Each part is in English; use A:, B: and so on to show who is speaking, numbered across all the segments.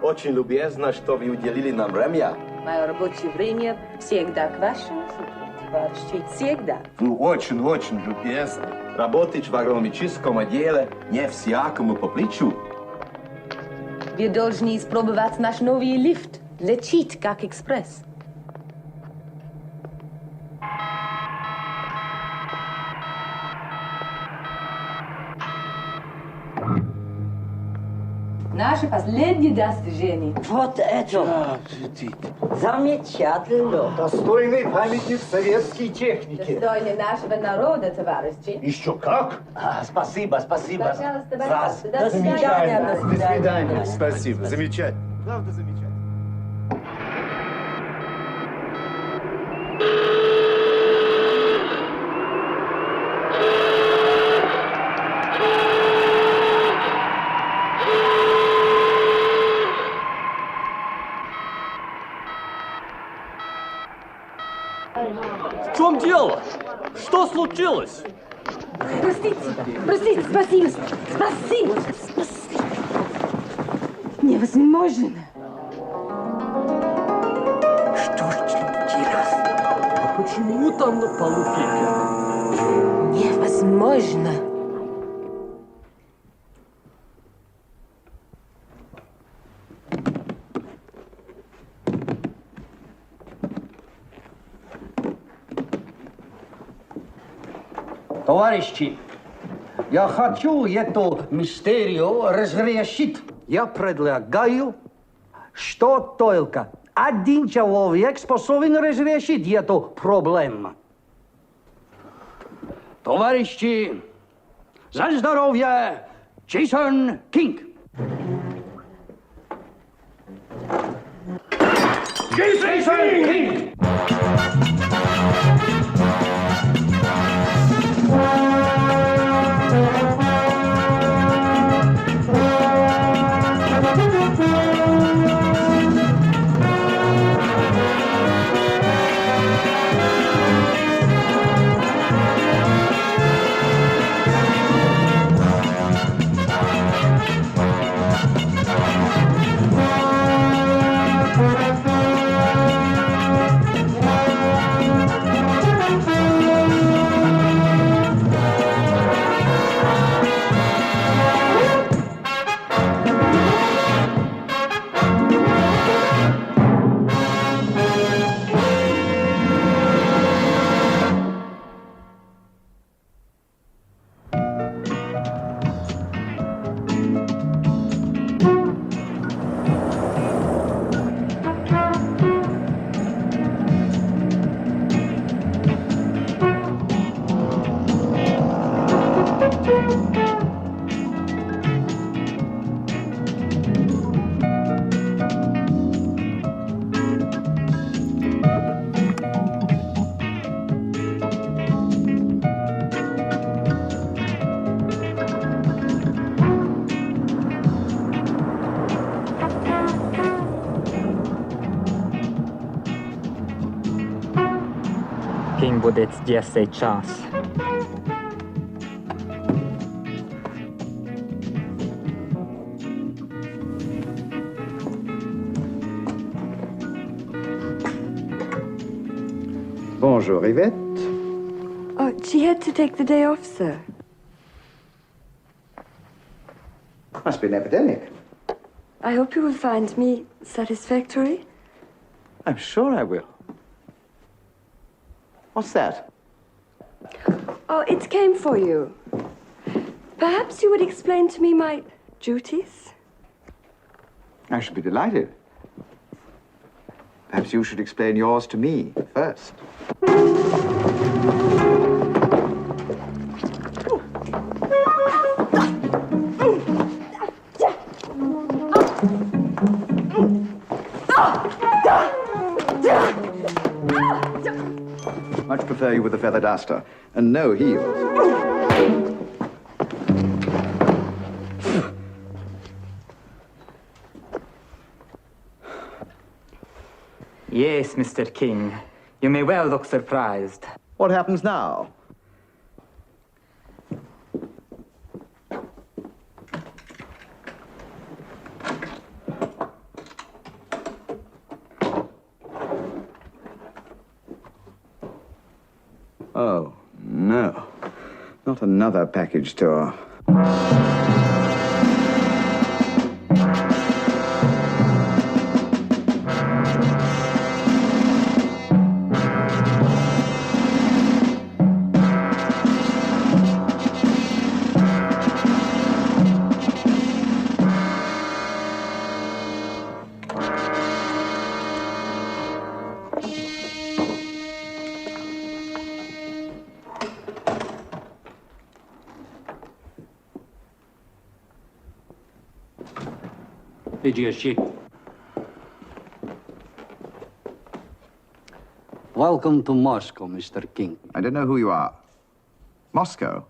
A: очень любезно, что вы уделили нам время.
B: Мое рабочее время всегда к вашим услугам, товарищи, всегда.
A: Вы очень любезны. Работать в агрономическом отделе не всякому по плечу.
B: Вы должны испробовать наш новый лифт. Летит как экспресс. Наше последнее достижение.
C: Вот это! Замечательно!
D: Достойный памятник советской техники.
B: Достойный нашего народа, товарищи.
D: Еще как?
C: Спасибо.
B: Пожалуйста,
C: Раз.
B: до свидания.
D: До свидания. Спасибо. Замечательно. Правда, замечательно.
E: В чем дело? Что случилось?
B: Простите, спасибо. Невозможно.
C: Что ж случилось?
E: Почему там на полу пепел?
B: Невозможно.
F: Товарищи, я хочу эту мистерию разрешить. Я предлагаю, что только один человек способен разрешить эту проблему. Товарищи, за здоровье Джейсон Кинг! Джейсон Кинг!
G: King будет здесь сейчас.
D: Bonjour, Yvette.
H: Oh, she had to take the day off, sir.
D: Must be an epidemic.
H: I hope you will find me satisfactory.
D: I'm sure I will. What's that?
H: Oh, it came for you. Perhaps you would explain to me my duties?
D: I should be delighted. Perhaps you should explain yours to me first. Much prefer you with a feather duster and no heels.
G: Yes, Mr. King. You may well look surprised.
D: What happens now?
I: Oh, no. Not another package tour.
F: Welcome to Moscow, Mr. King.
I: I don't know who you are. Moscow?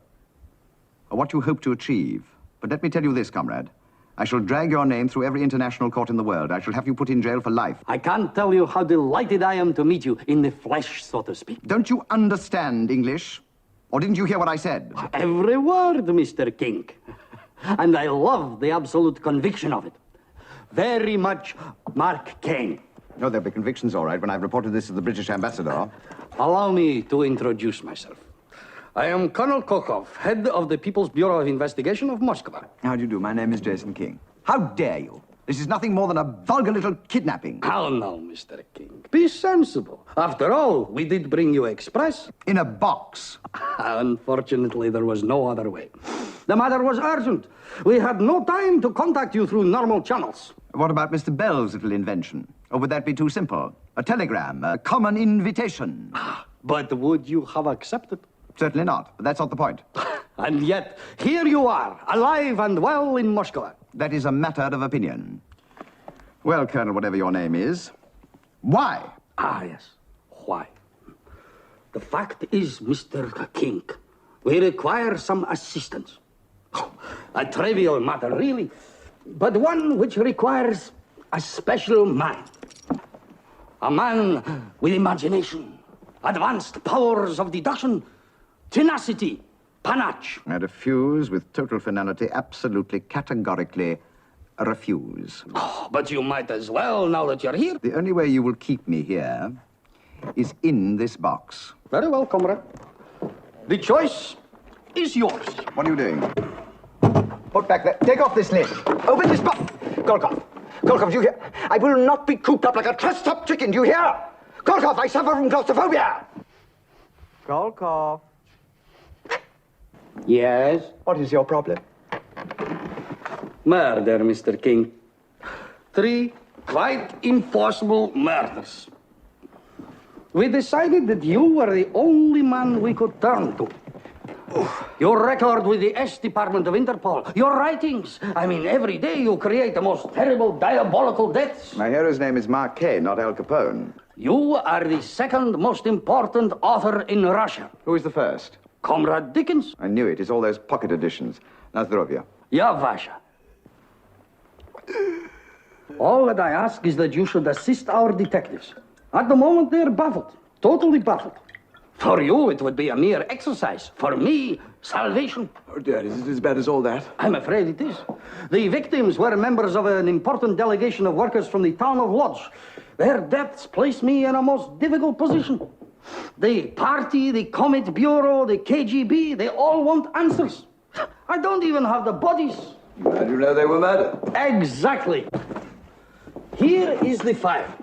I: Or what you hope to achieve. But let me tell you this, comrade. I shall drag your name through every international court in the world. I shall have you put in jail for life.
F: I can't tell you how delighted I am to meet you in the flesh, so to speak.
I: Don't you understand English? Or didn't you hear what I said?
F: Every word, Mr. King. And I love the absolute conviction of it. Very much Mark Kane.
I: No, there'll be convictions, all right, when I've reported this to the British ambassador.
F: Allow me to introduce myself. I am Colonel Kokov, head of the People's Bureau of Investigation of Moscow.
I: How do you do? My name is Jason King. How dare you? This is nothing more than a vulgar little kidnapping.
F: How now, Mr. King? Be sensible. After all, we did bring you express.
I: In a box.
F: Unfortunately, there was no other way. The matter was urgent. We had no time to contact you through normal channels.
I: What about Mr. Bell's little invention? Or would that be too simple? A telegram, a common invitation.
F: But would you have accepted?
I: Certainly not, but that's not the point.
F: And yet, here you are, alive and well in Moscow.
I: That is a matter of opinion. Well, Colonel, whatever your name is, why?
F: Ah, yes. Why? The fact is, Mr. King, we require some assistance. A trivial matter, really, but one which requires a special man. A man with imagination, advanced powers of deduction, tenacity, panache.
I: I refuse with total finality, absolutely, categorically refuse.
F: Oh, but you might as well now that you're here.
I: The only way you will keep me here is in this box.
F: Very well, comrade. The choice is yours.
I: What are you doing? Put back that. Take off this lid. Open this box. Golkov. Golkov, do you hear? I will not be cooped up like a trussed-up chicken. Do you hear? Golkov, I suffer from claustrophobia.
D: Golkov.
F: Yes?
D: What is your problem?
F: Murder, Mr. King. 3 quite impossible murders. We decided that you were the only man we could turn to. Your record with the S Department of Interpol, your writings. I mean, every day you create the most terrible, diabolical deaths.
I: My hero's name is Mark Kane, not Al Capone.
F: You are the second most important author in Russia.
I: Who is the first?
F: Comrade Dickens.
I: I knew it. It's all those pocket editions. Na zdrowie.
F: Yeah, Vasha. All that I ask is that you should assist our detectives. At the moment, they're baffled. Totally baffled. For you, it would be a mere exercise. For me, salvation.
D: Oh, dear, is it as bad as all that?
F: I'm afraid it is. The victims were members of an important delegation of workers from the town of Lodz. Their deaths place me in a most difficult position. The party, the Comet Bureau, the KGB, they all want answers. I don't even have the bodies.
D: How do you know they were murdered?
F: Exactly. Here is the file.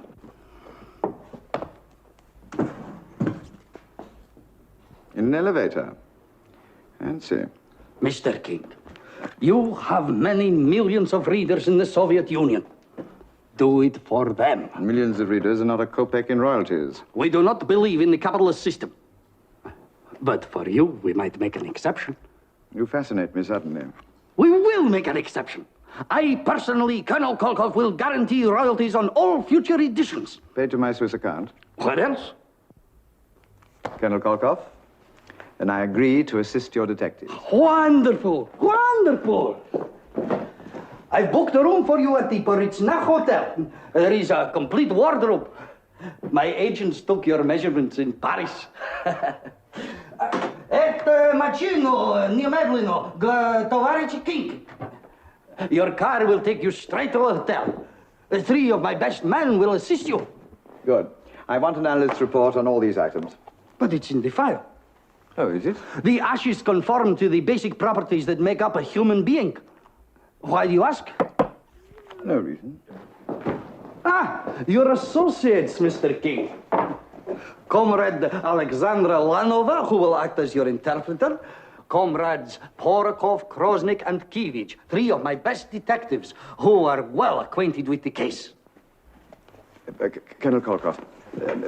I: In an elevator. Fancy.
F: Mr. King, you have many millions of readers in the Soviet Union. Do it for them.
I: Millions of readers are not a kopeck in royalties.
F: We do not believe in the capitalist system. But for you, we might make an exception.
I: You fascinate me suddenly.
F: We will make an exception. I personally, Colonel Kolkov, will guarantee royalties on all future editions.
I: Paid to my Swiss account.
F: What else?
I: Colonel Kolkov, and I agree to assist your detectives.
F: Wonderful, wonderful. I've booked a room for you at the Poritsna Hotel. There is a complete wardrobe. My agents took your measurements in Paris. Et machino, немедленно, товарищ King. Your car will take you straight to the hotel. 3 of my best men will assist you.
I: Good. I want an analyst's report on all these items.
F: But it's in the file.
D: Oh, is it?
F: The ashes conform to the basic properties that make up a human being. Why do you ask?
D: No reason.
F: Ah, your associates, Mr. King. Comrade Alexandra Lanova, who will act as your interpreter. Comrades Porokov, Krosnik, and Kivich, 3 of my best detectives who are well acquainted with the case.
D: Colonel Kolkov,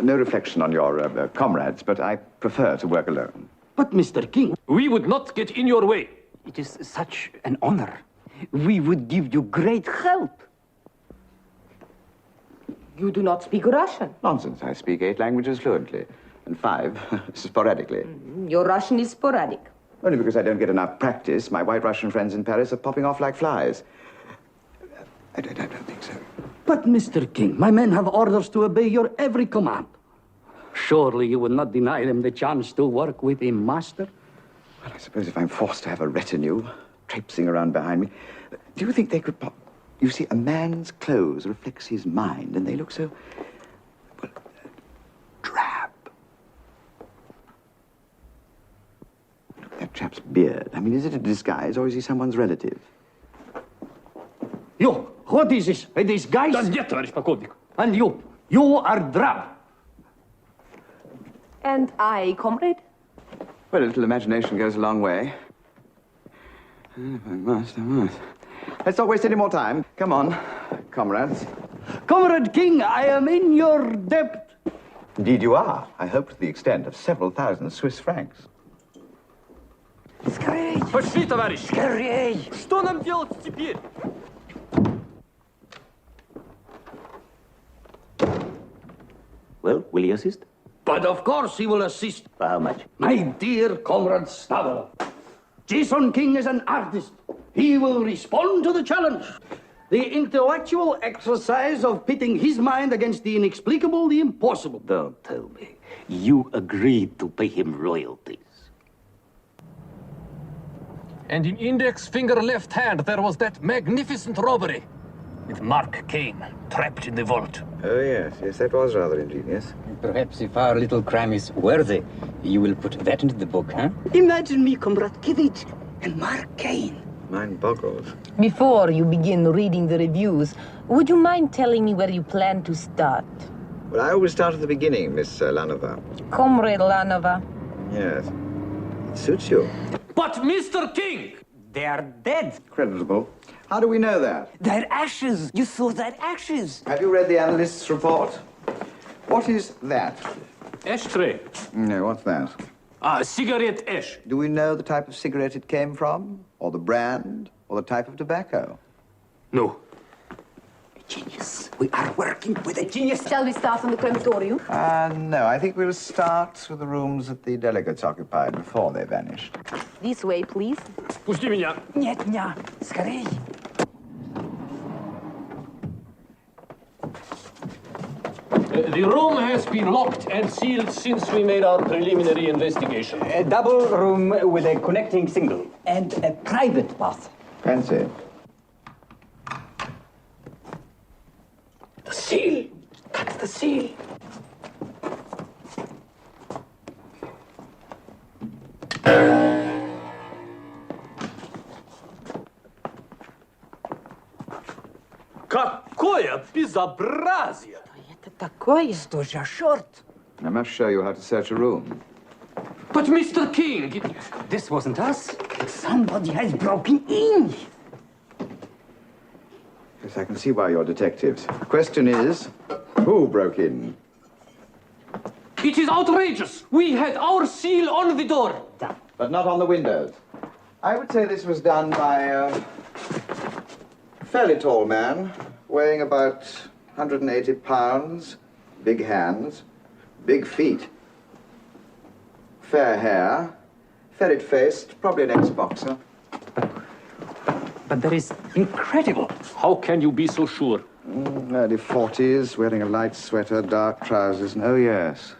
D: no reflection on your comrades, but I prefer to work alone.
F: But, Mr. King,
E: We would not get in your way.
C: It is such an honor. We would give you great help.
B: You do not speak Russian.
D: Nonsense. I speak 8 languages fluently, and 5 sporadically.
B: Your Russian is sporadic.
D: Only because I don't get enough practice. My white Russian friends in Paris are popping off like flies. I don't think so.
F: but, Mr. King, my men have orders to obey your every command. Surely you would not deny them the chance to work with a master?
D: Well, I suppose if I'm forced to have a retinue traipsing around behind me, do you think they could pop? You see, a man's clothes reflects his mind, and they look so, well, drab. Look at that chap's beard. I mean, is it a disguise, or is he someone's relative?
F: You, what is this? A disguise?
E: Да нет, товарищ полковник.
F: And you are drab.
B: And I, comrade?
D: Well, a little imagination goes a long way. If I must. Let's not waste any more time. Come on, comrades.
F: Comrade King, I am in your debt.
D: Indeed you are. I hope to the extent of several thousand Swiss francs.
C: Скорей!
E: Пошли, товарищ.
C: Скорей!
E: Что нам делать теперь?
C: Well, will he assist?
F: But of course he will assist.
C: For how much?
F: My dear comrade Stavel, Jason King is an artist. He will respond to the challenge. The intellectual exercise of pitting his mind against the inexplicable, the impossible.
C: Don't tell me. You agreed to pay him royalties.
E: And in index finger left hand, there was that magnificent robbery with Mark Kane trapped in the vault.
D: Oh, yes, that was rather ingenious.
J: Perhaps if our little crime is worthy, you will put that into the book, huh?
C: Imagine me, Comrade Kivich, and Mark Kane.
D: Mine boggles.
B: Before you begin reading the reviews, would you mind telling me where you plan to start?
D: Well, I always start at the beginning, Miss Lanova.
B: Comrade Lanova.
D: Yes. It suits you.
E: But Mr. King!
C: They are dead.
D: Creditable. How do we know that?
C: They're ashes. You saw that ashes.
D: Have you read the analyst's report? What is that?
E: Ashtray.
D: No, what's that?
E: Cigarette ash.
D: Do we know the type of cigarette it came from? Or the brand? Or the type of tobacco?
E: No.
C: Genius. We are working with a genius.
B: Shall we start on the crematorium?
D: No, I think we'll start with the rooms that the delegates occupied before they vanished.
B: This way, please.
E: Пусти меня.
C: Нет, ня. Скорей.
E: The room has been locked and sealed since we made our preliminary investigation.
J: A double room with a connecting single.
C: And a private bath.
D: Fancy.
C: The seal. Cut the seal.
E: Какое безобразие!
B: Это такое.
C: Что за черт?
D: I must show you how to search a room.
E: But Mr. King,
J: This wasn't us.
C: Somebody has broken in.
D: Yes, I can see why you're detectives. The question is, who broke in?
E: it is outrageous. We had our seal on the door.
D: But not on the windows. I would say this was done by a fairly tall man, weighing about 180 pounds, big hands, big feet, fair hair, ferret-faced, probably an ex-boxer.
J: But that is incredible.
E: How can you be so sure?
D: Early 40s, wearing a light sweater, dark trousers, and oh yes,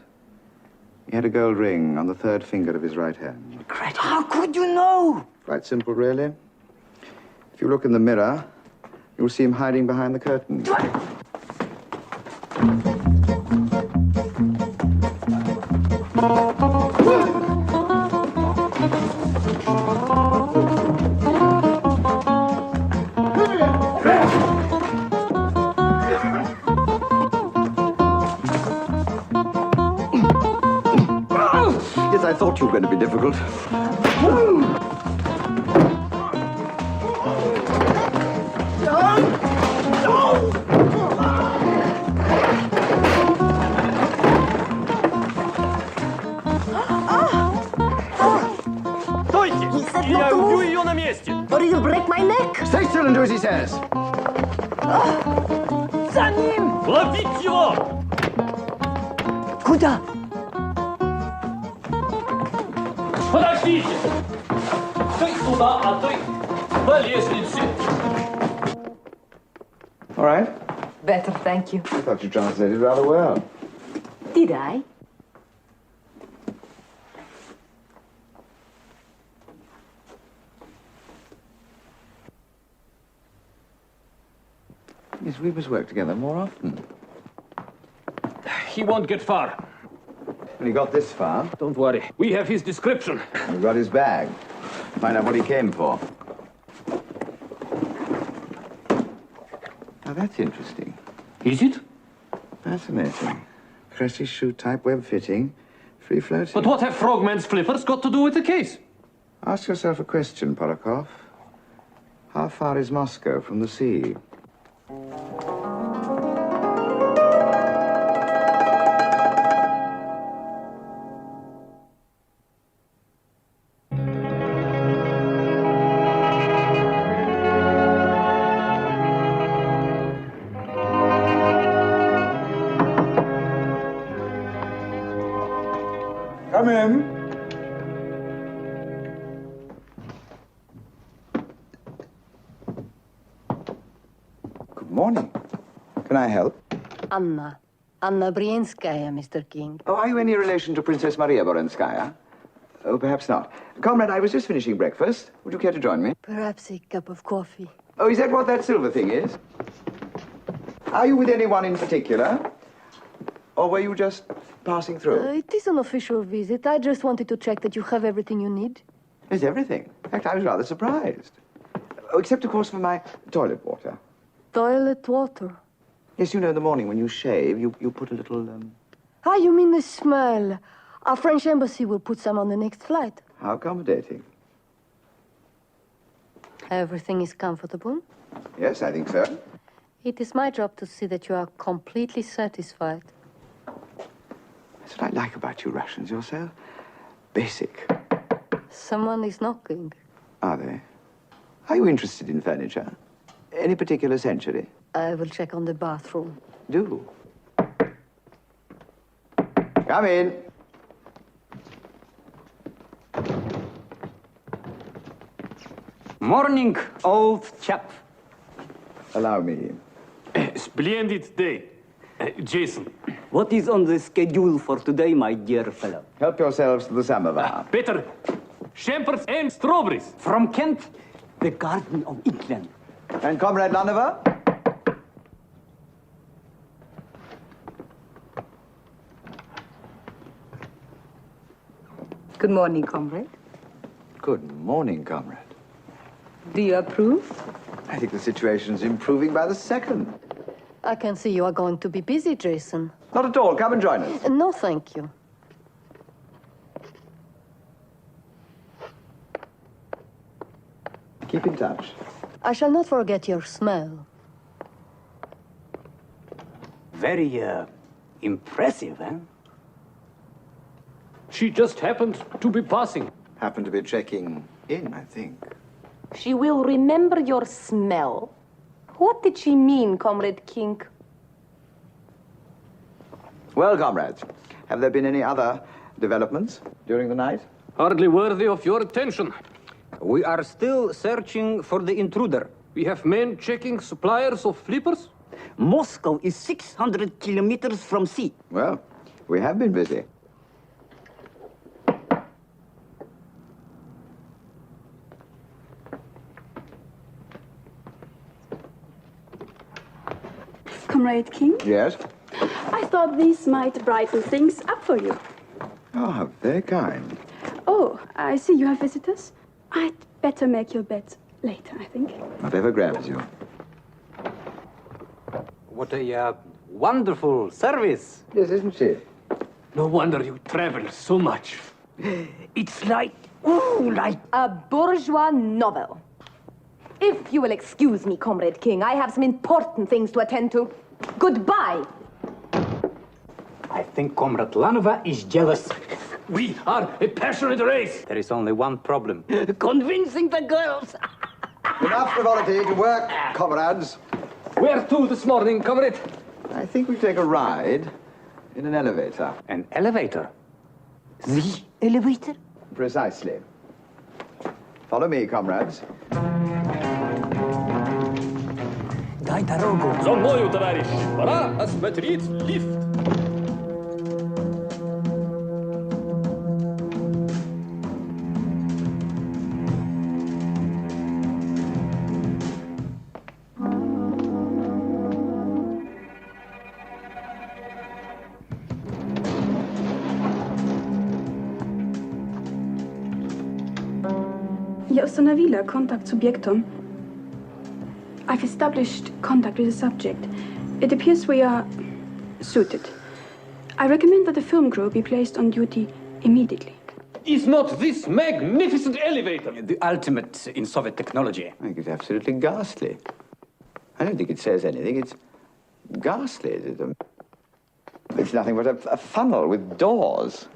D: he had a gold ring on the third finger of his right hand.
C: Incredible. How could you know?
D: Quite simple, really. If you look in the mirror, you'll see him hiding behind the curtain. I thought you were going to be difficult.
E: Стойте! Я убью ее на месте!
B: Or you'll break my neck.
I: Stay still and do as he says.
B: За ним!
E: Ловить его!
B: Куда?
E: Подождите! Ты туда, а ты по лестнице.
D: All right.
B: Better, thank you.
D: I thought you translated rather well.
B: Did I?
D: Yes, we must work together more often.
E: He won't get far.
D: When he got this far,
E: Don't worry. We have his description.
D: we got his bag. Find out what he came for. Now that's interesting.
E: Is it?
D: Fascinating. Cressy shoe type, web fitting, free floating.
E: But what have Frogman's flippers got to do with the case?
D: Ask yourself a question, Polakov. How far is Moscow from the sea? Come in. Good morning. Can I help?
B: Anna. Anna Brienskaya, Mr. King.
D: Oh, are you any relation to Princess Maria Borenskaya? Oh, perhaps not. Comrade, I was just finishing breakfast. Would you care to join me?
B: Perhaps a cup of coffee.
D: Oh, is that what that silver thing is? Are you with anyone in particular? Or were you just passing through?
B: It is an official visit. I just wanted to check that you have everything you need.
D: Is everything? In fact, I was rather surprised. Oh, except, of course, for my toilet water.
B: Toilet water.
D: Yes, you know, in the morning when you shave, you put a little,
B: Ah, you mean the smell. Our French embassy will put some on the next flight.
D: How accommodating.
B: Everything is comfortable.
D: Yes, I think so.
B: It is my job to see that you are completely satisfied.
D: That's what I like about you Russians. You're so basic.
B: Someone is knocking.
D: Are they? Are you interested in furniture? Any particular century?
B: I will check on the bathroom.
D: Do. Come in.
C: Morning, old chap.
D: Allow me.
E: Splendid day. Jason.
C: What is on the schedule for today, my dear fellow?
D: Help yourselves to the samovar.
E: Peter. Champers and strawberries.
C: From Kent, the Garden of England.
D: And Comrade Lanover?
B: Good morning, comrade.
D: Good morning, comrade.
B: Do you approve?
D: I think the situation's improving by the second.
B: I can see you are going to be busy, Jason.
D: Not at all. Come and join us.
B: No, thank you.
D: Keep in touch.
B: I shall not forget your smell.
C: Very, impressive, eh?
E: She just happened to be passing.
D: Happened to be checking in, I think.
B: She will remember your smell. What did she mean, Comrade King?
D: Well, comrades, have there been any other developments during the night?
E: Hardly worthy of your attention.
C: We are still searching for the intruder.
E: We have men checking suppliers of flippers.
C: Moscow is 600 kilometers from sea.
D: Well, we have been busy.
K: Comrade King,
D: Yes?
K: I thought these might brighten things up for you.
D: Oh, how very kind.
K: Oh, I see you have visitors. I'd better make your bed later, I think.
D: Whatever grabs you.
C: What a wonderful service.
D: Yes, isn't she?
E: No wonder you travel so much.
C: It's like, ooh, like...
B: A bourgeois novel. If you will excuse me, Comrade King, I have some important things to attend to. Goodbye.
C: I think Comrade Lanova is jealous.
E: We are a passionate race.
J: There is only one problem.
C: Convincing the girls.
D: Enough frivolity, to work, comrades.
E: Where to this morning, comrade?
D: I think we take a ride in an elevator.
J: An elevator?
C: The elevator?
D: Precisely. Follow me, comrades.
C: Дай дорогу.
E: За мною, товарищ. Пора осмотреть лифт.
K: Я установила контакт с субъектом. I've established contact with the subject. It appears we are suited. I recommend that the film crew be placed on duty immediately.
E: Is not this magnificent elevator?
J: The ultimate in Soviet technology.
D: I think it's absolutely ghastly. I don't think it says anything. It's ghastly. It's nothing but a funnel with doors.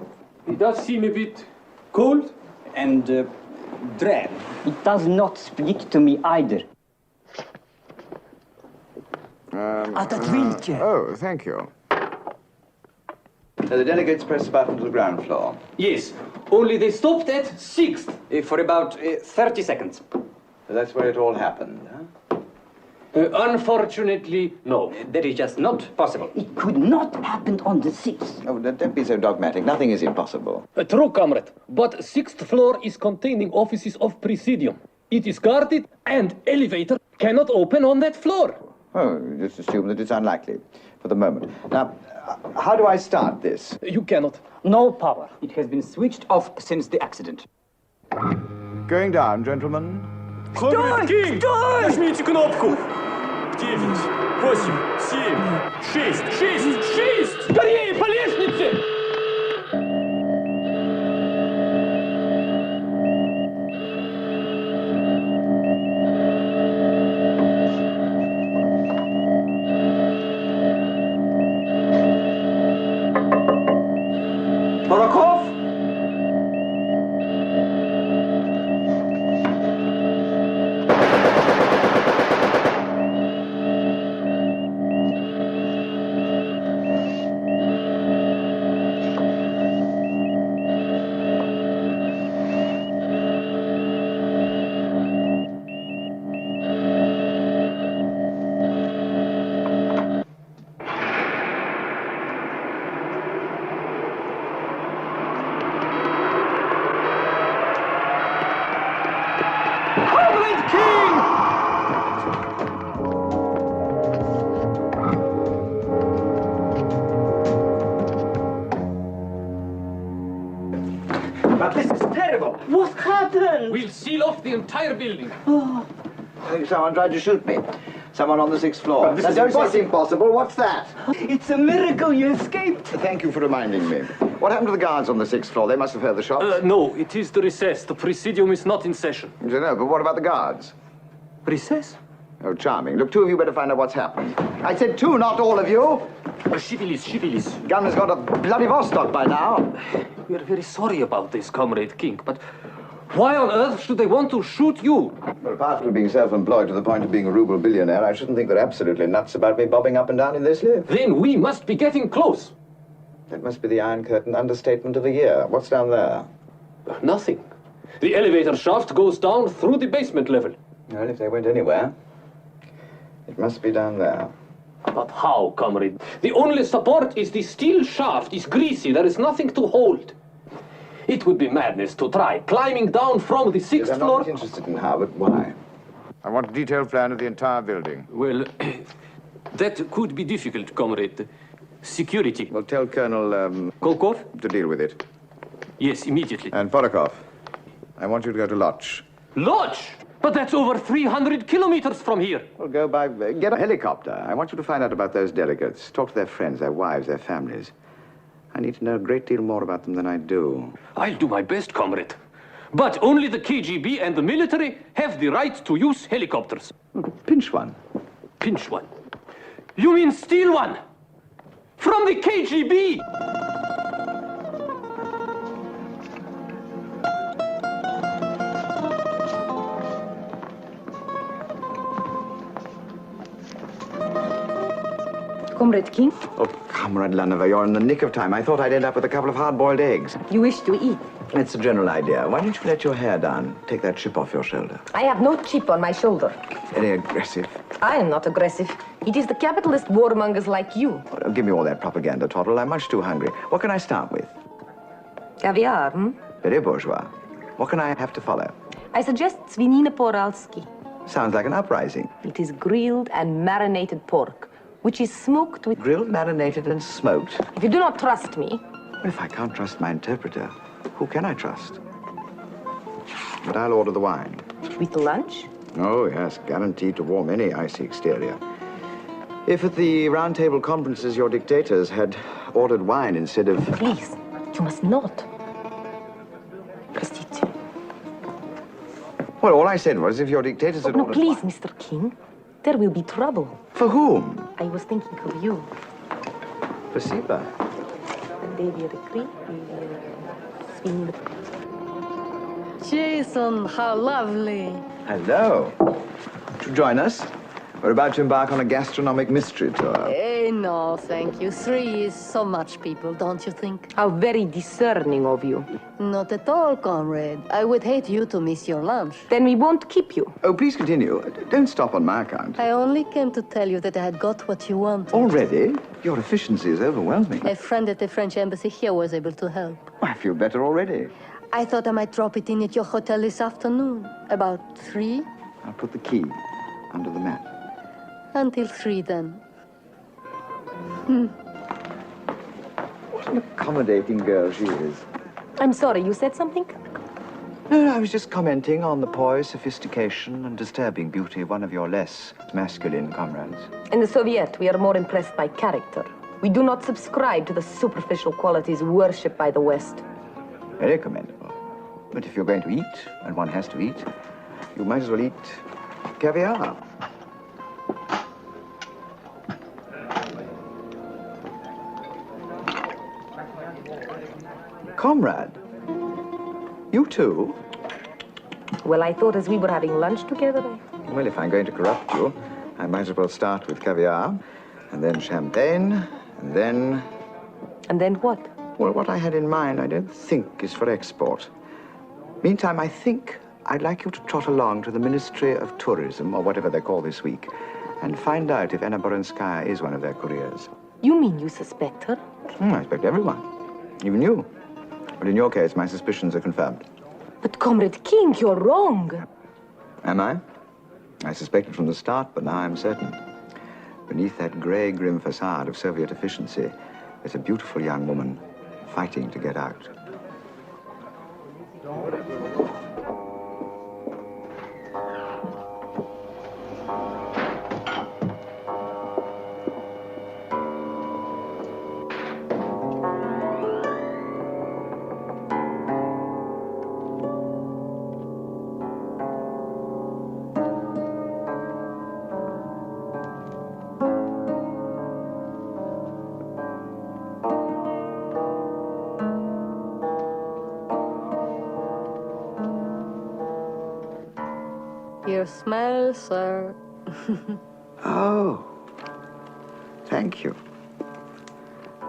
E: It does seem a bit cold.
J: And drab.
C: It does not speak to me either. Отодвиньте.
D: Oh, thank you. The delegates press the button to the ground floor.
E: Yes, only they stopped at 6th.
J: For about 30 seconds.
D: So that's where it all happened, huh?
E: Unfortunately, no.
J: That is just not possible.
C: It could not happen on the 6th.
D: Oh, don't be so dogmatic. Nothing is impossible.
E: True, comrade. But 6th floor is containing offices of Presidium. It is guarded and elevator cannot open on that floor.
D: Oh, just assume that it's unlikely for the moment. Now, how do I start this?
E: You cannot.
C: No power.
J: It has been switched off since the accident.
D: Going down, gentlemen.
E: Comrade King! Нажмите кнопку! 9, 8, 7, 6, 6, 6! Скорее, по лестнице!
C: But this is terrible. What happened?
E: We'll seal off the entire building.
D: I think someone tried to shoot me. Someone on the 6th floor.
I: But this is
D: don't say it's impossible. What's that?
C: It's a miracle you escaped.
D: Thank you for reminding me. What happened to the guards on the 6th floor? They must have heard the shots.
E: No, it is the recess. The Presidium is not in session.
D: I don't know, but what about the guards?
E: Recess?
D: Oh, charming. Look, two of you better find out what's happened. I said two, not all of you.
E: Shivilis.
D: Gun has got a bloody Vostok by now.
E: We are very sorry about this, Comrade King, but why on earth should they want to shoot you?
D: Well, apart from being self-employed to the point of being a ruble billionaire, I shouldn't think they're absolutely nuts about me bobbing up and down in this lift.
E: Then we must be getting close.
D: That must be the Iron Curtain understatement of the year. What's down there?
E: Nothing. The elevator shaft goes down through the basement level.
D: Well, if they went anywhere, it must be down there.
E: But how, comrade? The only support is the steel shaft. It's greasy. There is nothing to hold. It would be madness to try climbing down from the 6th
D: Yes, I'm
E: floor.
D: not interested in how, but why?
L: I want a detailed plan of the entire building.
E: Well, that could be difficult, comrade. Security.
D: Well, tell Colonel,
E: Kolkov?
D: to deal with it.
E: Yes, immediately.
D: And Porokov, I want you to go to Lodz.
E: Lodz? But that's over 300 kilometers from here.
D: Well, go by, get a helicopter. I want you to find out about those delegates. Talk to their friends, their wives, their families. I need to know a great deal more about them than I do.
E: I'll do my best, comrade. But only the KGB and the military have the right to use helicopters.
D: Pinch one.
E: Pinch one? You mean steal one? From the KGB?
B: Comrade King,
D: Oh, Comrade Lanover, you're in the nick of time. I thought I'd end up with a couple of hard-boiled eggs.
B: you wish to eat.
D: It's a general idea. Why don't you let your hair down? Take that chip off your shoulder.
B: I have no chip on my shoulder.
D: Very aggressive.
B: I am not aggressive. It is the capitalist warmongers like you.
D: Oh, don't give me all that propaganda, Toddle. I'm much too hungry. What can I start with?
B: Caviar,
D: Very bourgeois. What can I have to follow?
B: I suggest svinina poralski.
D: Sounds like an uprising.
B: It is grilled and marinated pork, which is smoked with...
D: Grilled, marinated, and smoked.
B: If you do not trust me...
D: Well, if I can't trust my interpreter, who can I trust? But I'll order the wine.
B: With lunch?
D: Oh, yes, guaranteed to warm any icy exterior. If at the round table conferences your dictators had ordered wine instead of...
B: Please, you must not. Простите.
D: Well, all I said was if your dictators had
B: No,
D: ordered
B: please,
D: wine...
B: Mr. King. There will be trouble.
D: For whom?
B: I was thinking of you.
D: For Siba.
M: Jason, how lovely.
D: Hello. Would you join us? We're about to embark on a gastronomic mystery tour.
M: No, thank you. 3 is so much people, don't you think?
B: How very discerning of you.
M: Not at all, comrade. I would hate you to miss your lunch.
B: Then we won't keep you.
D: Oh, please continue. Don't stop on my account.
M: I only came to tell you that I had got what you wanted.
D: Already? Your efficiency is overwhelming.
M: A friend at the French embassy here was able to help.
D: I feel better already.
M: I thought I might drop it in at your hotel this afternoon. About 3?
D: I'll put the key under the mat.
M: Until 3, then.
D: What an accommodating girl she is.
B: I'm sorry, you said something?
D: No, I was just commenting on the poised sophistication and disturbing beauty of one of your less masculine comrades.
B: In the Soviet, we are more impressed by character. We do not subscribe to the superficial qualities worshipped by the West.
D: Very commendable. But if you're going to eat, and one has to eat, you might as well eat caviar. Comrade, you too?
B: Well, I thought as we were having lunch together...
D: Well, if I'm going to corrupt you, I might as well start with caviar, and then champagne, and then...
B: And then what?
D: Well, what I had in mind, I don't think is for export. Meantime, I think I'd like you to trot along to the Ministry of Tourism, or whatever they call this week, and find out if Anna Borenskaya is one of their couriers.
B: You mean you suspect her?
D: I suspect everyone, even you. But in your case, my suspicions are confirmed.
B: But, Comrade King, you're wrong.
D: Am I? I suspected from the start, but now I'm certain. Beneath that grey, grim facade of Soviet efficiency, there's a beautiful young woman fighting to get out.
M: Your smell, sir.
D: Oh, thank you.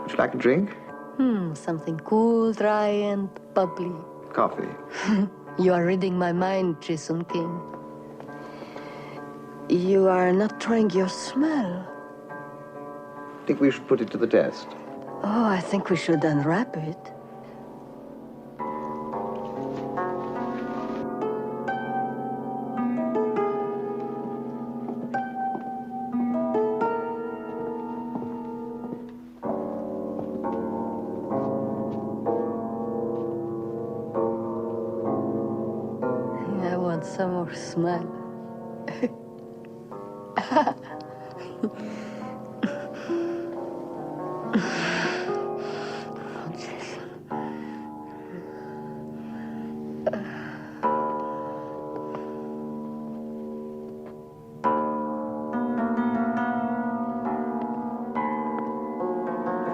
D: Would you like a drink?
M: Something cool, dry, and bubbly.
D: Coffee.
M: You are reading my mind, Jason King. You are not trying your smell.
D: Think we should put it to the test?
M: Oh, I think we should unwrap it. I want some more smell.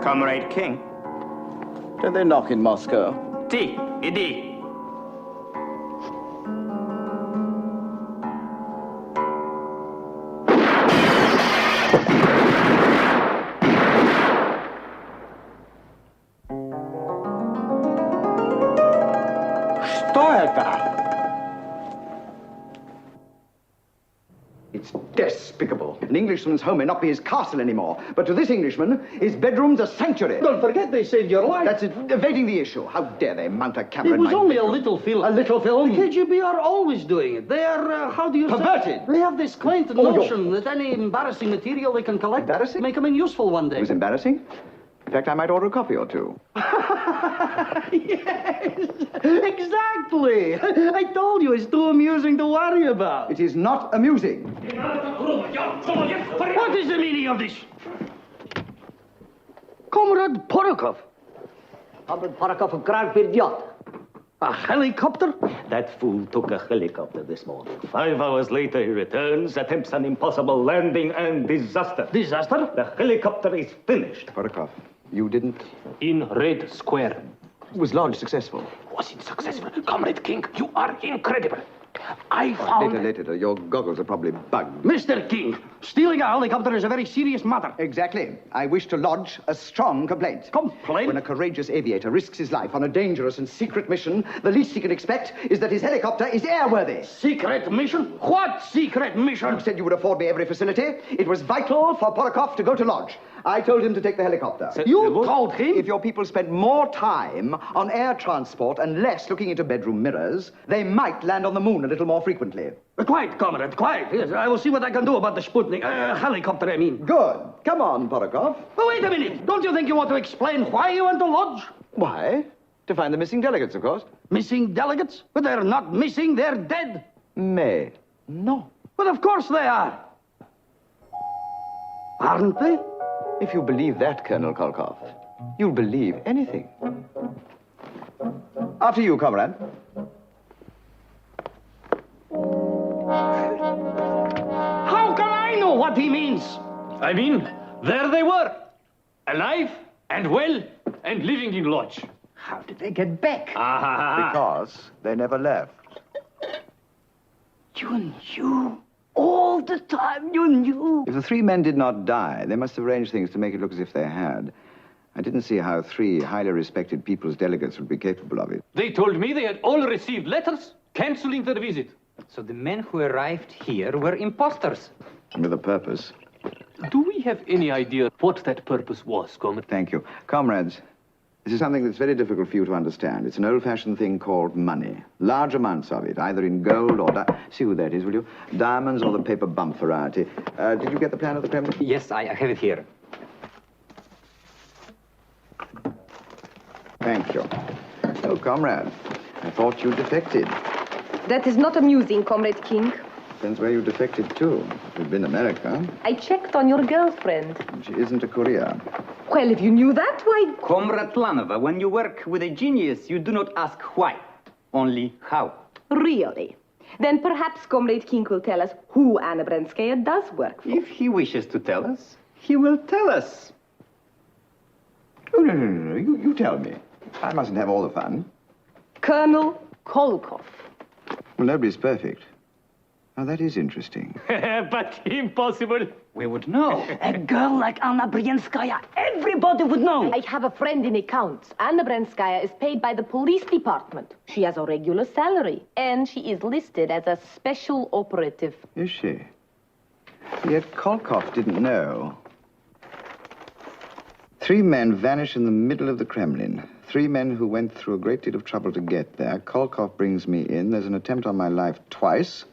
N: Comrade King.
D: Don't they knock in Moscow?
N: Ti, idi.
I: Что это? It's despicable. An Englishman's home may not be his castle anymore, but to this Englishman, his bedroom's a sanctuary.
F: Don't forget they saved your life.
I: That's it, evading the issue. How dare they mount a camera
F: It
I: in
F: was
I: my
F: only
I: bedroom?
F: a little film.
I: A little film?
F: The KGB are always doing it. They are, how do you
I: Perverted.
F: say? They have this quaint notion that any embarrassing material they can collect may come in useful one day.
I: It was embarrassing. In fact, I might order a copy or two.
F: Yes, exactly. I told you it's too amusing to worry about.
I: It is not amusing.
F: What is the meaning of this? Comrade Porokov.
C: Comrade Parakov of Grand Idiot.
F: A helicopter?
O: That fool took a helicopter this morning. 5 hours later, he returns, attempts an impossible landing, and disaster.
F: Disaster?
O: The helicopter is finished.
I: Porokov, you didn't...
E: In Red Square.
I: Was launch successful?
E: Was it successful? Comrade King, you are incredible. I found...
I: Later. Your goggles are probably bugged.
F: Mr. King, stealing a helicopter is a very serious matter.
I: Exactly. I wish to lodge a strong complaint.
F: Complaint?
I: When a courageous aviator risks his life on a dangerous and secret mission, the least he can expect is that his helicopter is airworthy.
F: Secret mission? What secret mission?
I: You said you would afford me every facility. It was vital for Porokov to go to lodge. I told him to take the helicopter.
F: You told him?
I: If your people spent more time on air transport and less looking into bedroom mirrors, they might land on the moon a little more frequently.
F: Quiet, comrade, quiet. Yes, I will see what I can do about the Sputnik. Helicopter, I mean.
I: Good. Come on, Porokov.
F: But wait a minute. Don't you think you want to explain why you went to lodge?
I: Why? To find the missing delegates, of course.
F: Missing delegates? But they're not missing, they're dead.
I: Mais no.
F: But of course they are. Aren't they?
I: If you believe that, Colonel Kolkov, you'll believe anything. After you, comrade.
F: How can I know what he means?
E: I mean, there they were. Alive and well and living in lodge.
C: How did they get back?
L: Because they never left.
C: You knew. All the time you knew.
D: If the 3 men did not die, they must have arranged things to make it look as if they had. I didn't see how 3 highly respected people's delegates would be capable of it.
E: They told me they had all received letters canceling their visit.
G: So the men who arrived here were imposters.
D: With a purpose.
E: Do we have any idea what that purpose was, comrade?
D: Thank you. Comrades, this is something that's very difficult for you to understand. It's an old-fashioned thing called money. Large amounts of it, either in gold or... See who that is, will you? Diamonds or the paper bump variety. Did you get the plan of the Kremlin?
G: Yes, I have it here.
D: Thank you. Oh, comrade, I thought you defected.
B: That is not amusing, Comrade King.
D: Depends where you defected to. If you'd been America.
B: I checked on your girlfriend.
D: She isn't a courier.
B: Well, if you knew that, why...
G: Comrade Lanova, when you work with a genius, you do not ask why, only how.
B: Really? Then perhaps Comrade King will tell us who Anna Brenskaya does work for.
G: If he wishes to tell us, he will tell us.
D: Oh, no. You tell me. I mustn't have all the fun.
B: Colonel Kolkov.
D: Well, nobody's perfect. Now, that is interesting.
E: But impossible.
C: We would know. A girl like Anna Brianskaya, everybody would know.
B: I have a friend in accounts. Anna Brenskaya is paid by the police department. She has a regular salary, and she is listed as a special operative.
D: Is she? Yet Kolkov didn't know. 3 men vanished in the middle of the Kremlin. 3 men who went through a great deal of trouble to get there. Kolkov brings me in. There's an attempt on my life twice.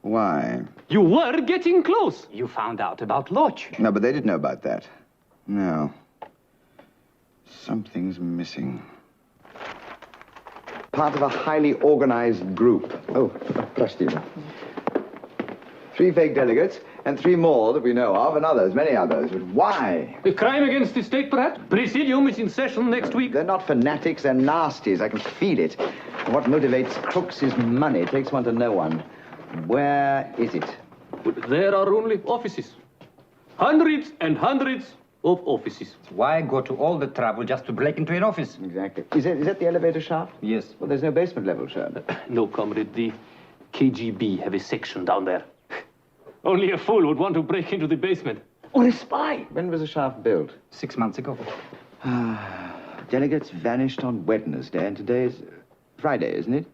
D: Why?
E: You were getting close.
G: You found out about Lodge.
D: No, but they didn't know about that. No. Something's missing. Part of a highly organized group. Oh, простите. 3 fake delegates, and 3 more that we know of, and others, many others. But why?
E: A crime against the state, perhaps? Presidium is in session next week.
D: They're not fanatics, they're nasties. I can feel it. What motivates crooks is money. It takes one to know one. Where is it?
E: But there are only offices. Hundreds and hundreds of offices.
C: Why go to all the trouble just to break into an office?
D: Exactly. Is that the elevator shaft?
C: Yes.
D: Well, there's no basement level shown.
E: No, comrade, the KGB have a section down there. Only a fool would want to break into the basement. Or a spy.
D: When was the shaft built?
C: 6 months ago.
D: Delegates vanished on Wednesday, and today's Friday, isn't it?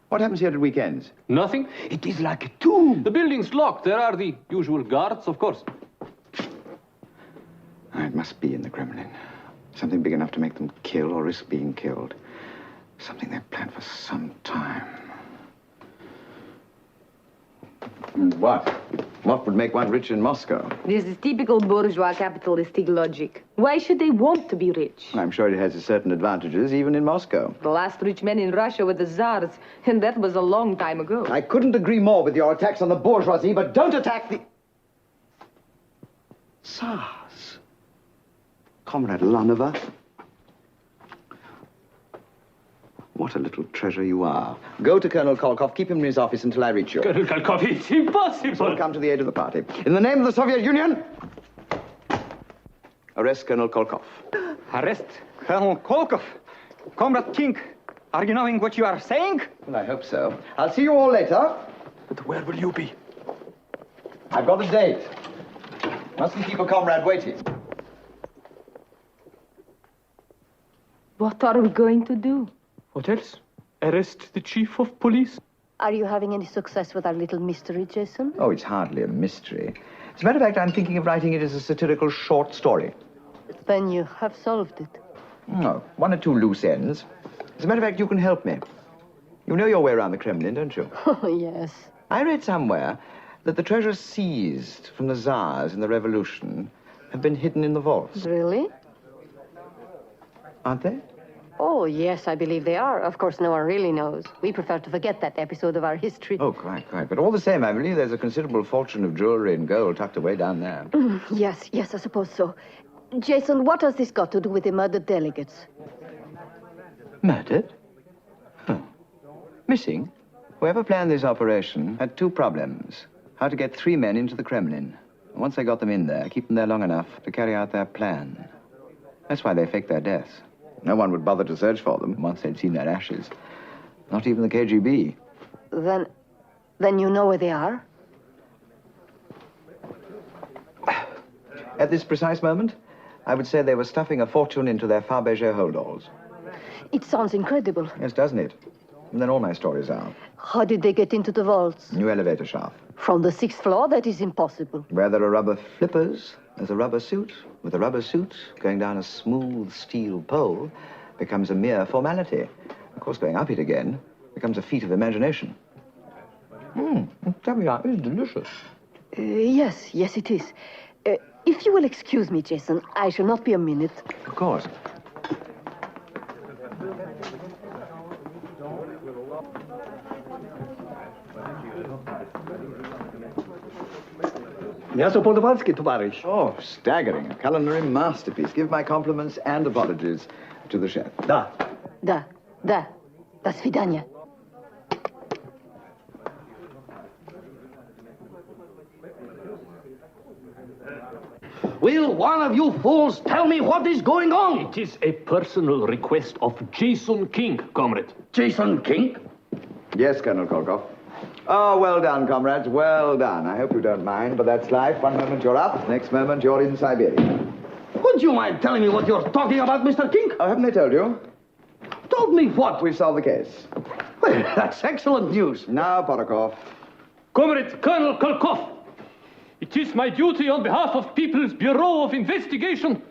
D: What happens here at weekends?
E: Nothing.
C: It is like a tomb.
E: The building's locked. There are the usual guards, of course.
D: It must be in the Kremlin. Something big enough to make them kill or risk being killed. Something they've planned for some time. What? What would make one rich in Moscow?
B: This is typical bourgeois capitalistic logic. Why should they want to be rich?
D: I'm sure it has certain advantages, even in Moscow.
B: The last rich men in Russia were the Tsars, and that was a long time ago.
D: I couldn't agree more with your attacks on the bourgeoisie, but don't attack the Tsars. Comrade Lanova. What a little treasure you are. Go to Colonel Kolkov. Keep him in his office until I reach you.
E: Colonel Kolkov, it's impossible.
D: So come to the aid of the party. In the name of the Soviet Union, arrest Colonel Kolkov.
C: Arrest Colonel Kolkov. Comrade King, are you knowing what you are saying?
D: Well, I hope so. I'll see you all later.
C: But where will you be?
D: I've got a date. Mustn't keep a comrade waiting.
B: What are we going to do?
E: What else? Arrest the chief of police?
M: Are you having any success with our little mystery, Jason?
D: Oh, it's hardly a mystery. As a matter of fact, I'm thinking of writing it as a satirical short story.
M: Then you have solved it.
D: No, 1 or 2 loose ends. As a matter of fact, you can help me. You know your way around the Kremlin, don't you?
M: Oh, yes.
D: I read somewhere that the treasures seized from the Tsars in the Revolution have been hidden in the vaults.
M: Really?
D: Aren't they?
M: Oh, yes, I believe they are. Of course, no one really knows. We prefer to forget that episode of our history.
D: Oh, quite. But all the same, I believe there's a considerable fortune of jewelry and gold tucked away down there.
M: Yes, I suppose so. Jason, what has this got to do with the murdered delegates?
D: Murdered? Huh. Missing? Whoever planned this operation had 2 problems. How to get 3 men into the Kremlin. And once they got them in there, keep them there long enough to carry out their plan. That's why they faked their deaths. No one would bother to search for them once they'd seen their ashes. Not even the KGB.
M: Then you know where they are?
D: At this precise moment, I would say they were stuffing a fortune into their Fabergé holdalls.
M: It sounds incredible.
D: Yes, doesn't it? And then all my stories are.
M: How did they get into the vaults?
D: New elevator shaft.
M: From the 6th floor? That is impossible.
D: Where there are rubber flippers, there's a rubber suit. With a rubber suit, going down a smooth steel pole becomes a mere formality. Of course, going up it again becomes a feat of imagination. Tell me, it's delicious.
M: Yes, it is. If you will excuse me, Jason, I shall not be a minute.
D: Of course. Oh, staggering. A culinary masterpiece. Give my compliments and apologies to the chef.
M: Da. До свидания.
F: Will one of you fools tell me what is going on?
E: It is a personal request of Jason King, comrade.
F: Jason King?
D: Yes, Colonel Kolkov. Oh, well done, comrades. Well done. I hope you don't mind, but that's life. One moment you're up, next moment you're in Siberia.
F: Would you mind telling me what you're talking about, Mr. King?
D: Oh, haven't they told you?
F: Told me what?
D: We've solved the case.
F: Well, that's excellent news.
D: Now, Porakov.
E: Comrade Colonel Kolkov, it is my duty on behalf of People's Bureau of Investigation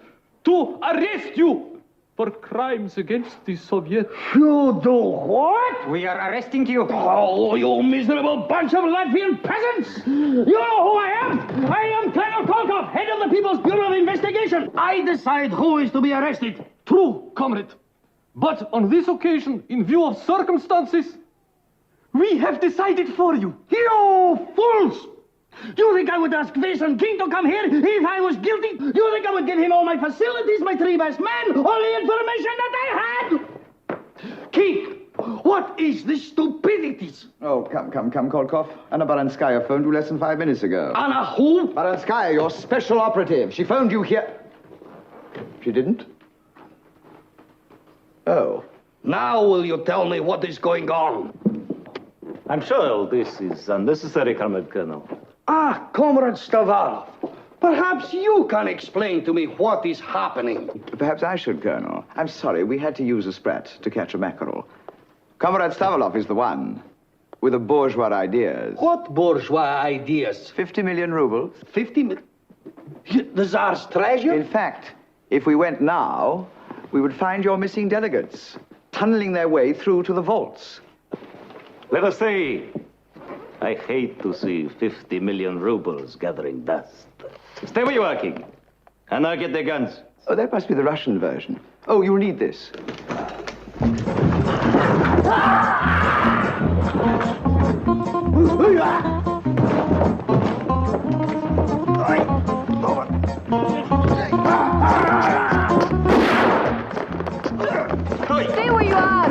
E: to arrest you for crimes against the Soviet.
F: You do what?
C: We are arresting you.
F: Oh, you miserable bunch of Latvian peasants! You know who I am? I am Colonel Kolkov, head of the People's Bureau of Investigation. I decide who is to be arrested.
E: True, comrade. But on this occasion, in view of circumstances, we have decided for you.
F: You fools! You think I would ask Jason King to come here if I was guilty? You think I would give him all my facilities, my 3 best men, all the information that I had? King, what is this stupidities?
D: Oh, come, Kolkov. Anna Baranskaya phoned you less than 5 minutes ago.
F: Anna who?
D: Baranskaya, your special operative. She phoned you here.
L: She didn't? Oh.
F: Now will you tell me what is going on?
O: I'm sure all this is unnecessary, Comrade Colonel.
F: Ah, Comrade Stavarov. Perhaps you can explain to me what is happening.
D: Perhaps I should, Colonel. I'm sorry, we had to use a sprat to catch a mackerel. Comrade Stavarov is the one, with the bourgeois ideas.
F: What bourgeois ideas?
D: 50 million rubles.
F: 50 million? The Tsar's treasure?
D: In fact, if we went now, we would find your missing delegates, tunneling their way through to the vaults.
O: Let us say, I hate to see 50 million rubles gathering dust. Stay where you are, King. And now get the guns.
D: Oh, that must be the Russian version. Oh, you'll need this.
B: Stay where you are!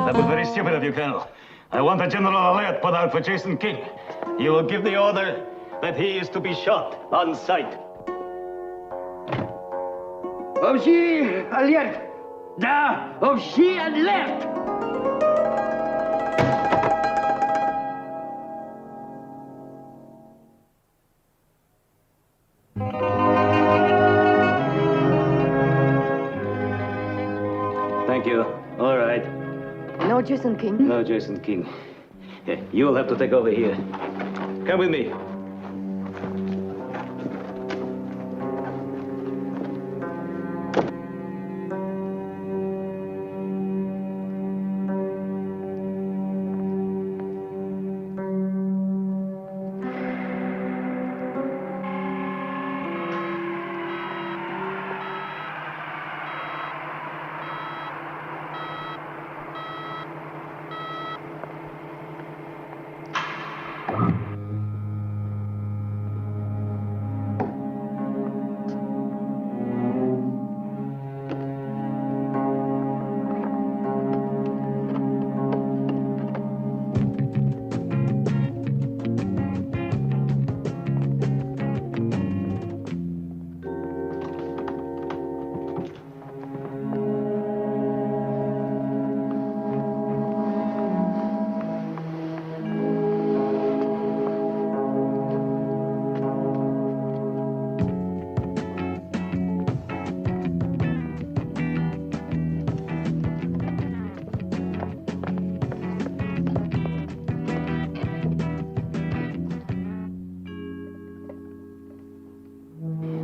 O: That was very stupid of you, Colonel. I want a general alert put out for Jason King. You will give the order that he is to be shot on sight.
F: Objet alert! Da! Objet alert!
O: Thank you. All right.
M: No, Jason King.
O: No, Jason King. You'll have to take over here. Come with me.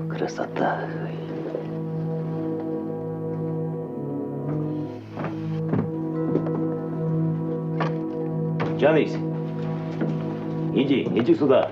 P: Красота.
O: Джанис, иди сюда.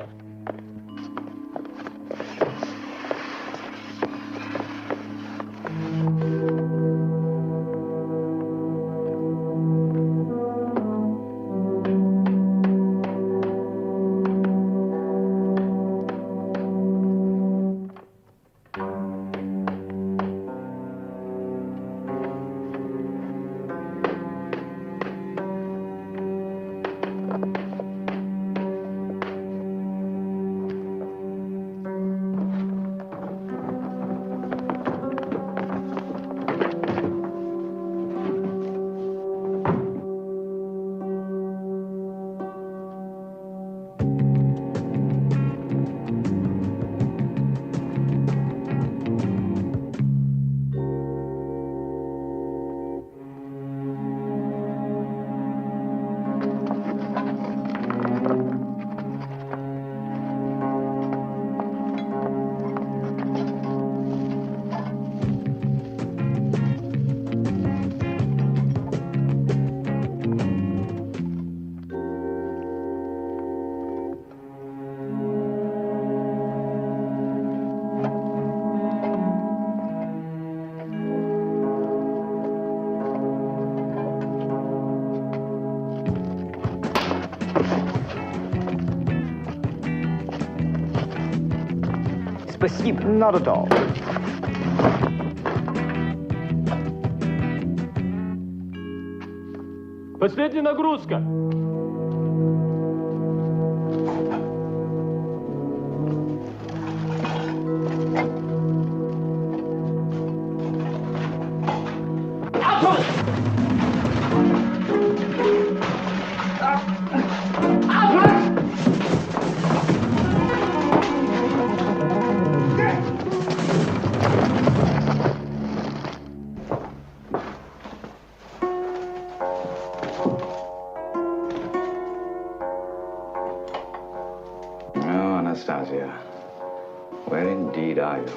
D: Спасибо. Not at all.
E: Последняя нагрузка.
D: Oh, Anastasia, where indeed are you?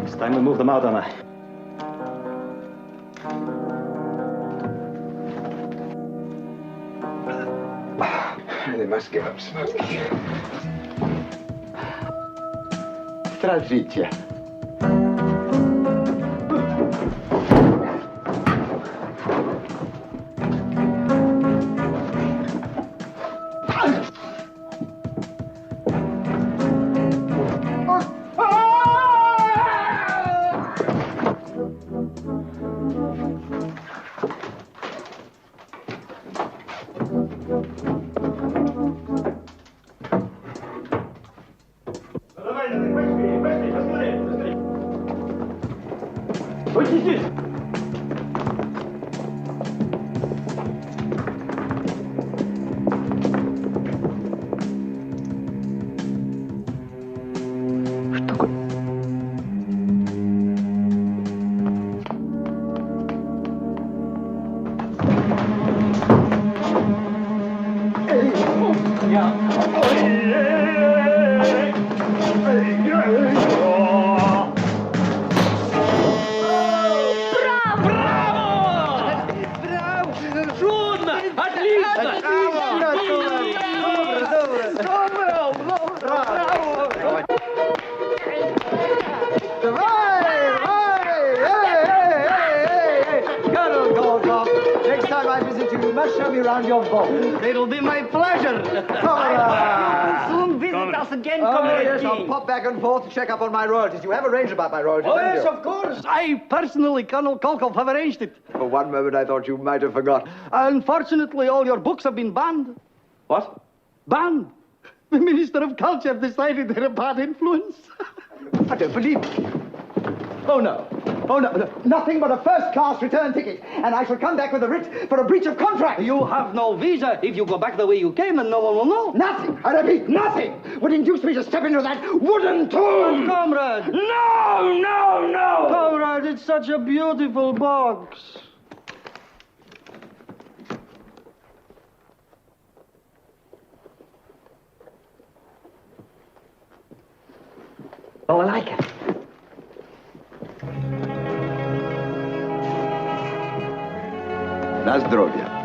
C: It's time we move them out, Anna.
I: They must give up smoking. Stralżycie.
E: What is this?
I: Colonel Goldkopf, next time I visit you, you must show me around your vault.
G: It'll be my pleasure. Soon visit us again,
I: Oh,
G: Comrade
I: yes,
G: King.
I: I'll pop back and forth to check up on my royalties. You have arranged about my royalties,
G: Oh,
I: haven't
G: yes,
I: you?
G: of course. I personally, Colonel Kolkov, have arranged it.
I: For one moment, I thought you might have forgotten.
G: Unfortunately, all your books have been banned.
I: What?
G: Banned. The Minister of Culture decided they're a bad influence.
I: I don't believe it. Oh, no. Oh, no, no. Nothing but a first-class return ticket. And I shall come back with a writ for a breach of contract.
G: You have no visa if you go back the way you came, and no one will know.
I: Nothing, I repeat, nothing would induce me to step into that wooden tomb.
G: Comrade.
I: No, no, no.
G: Comrade, it's such a beautiful box.
I: Oh, I like it.
D: Na zdrowie.